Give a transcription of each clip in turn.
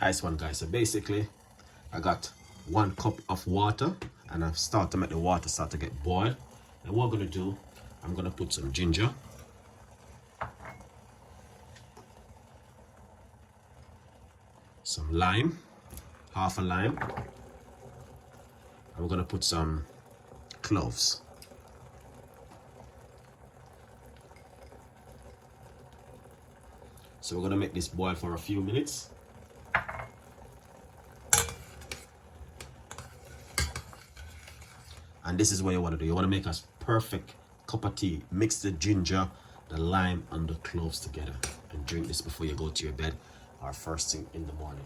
Nice one, guys. So basically, I got 1 cup of water, and I've started to make the water start to get boiled. And what I'm gonna do, I'm gonna put some ginger, some lime, half a lime. I'm gonna put some cloves. So we're gonna make this boil for a few minutes. And this is what you want to do. You want to make a perfect cup of tea. Mix the ginger, the lime, and the cloves together. And drink this before you go to your bed or first thing in the morning.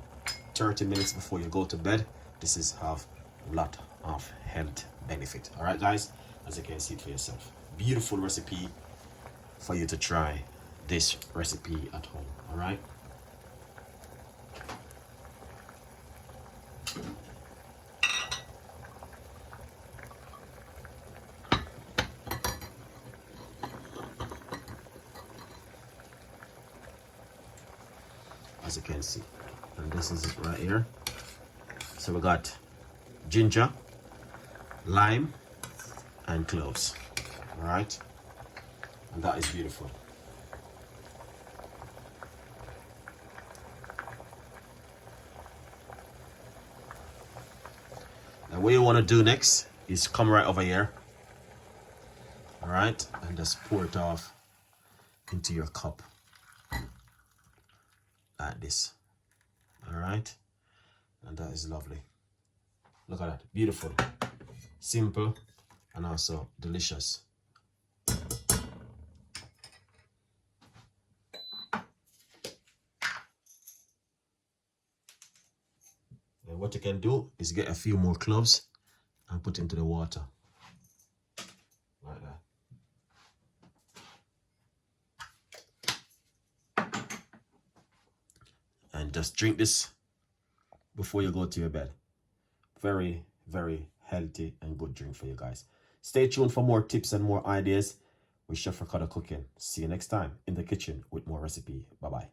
30 minutes before you go to bed. This is have a lot of health benefit. All right, guys? As you can see it for yourself. Beautiful recipe for you to try this recipe at home. All right? As you can see, and this is it right here. So we got ginger, lime, and cloves. All right, and that is beautiful. Now what you want to do next is come right over here, all right, and just pour it off into your cup like this. All right, and that is lovely. Look at that, beautiful, simple, and also delicious. And what you can do is get a few more cloves and put into the water like that. And just drink this before you go to your bed. Very, very healthy and good drink for you guys. Stay tuned for more tips and more ideas with Chef Ricardo Cooking. See you next time in the kitchen with more recipe. Bye-bye.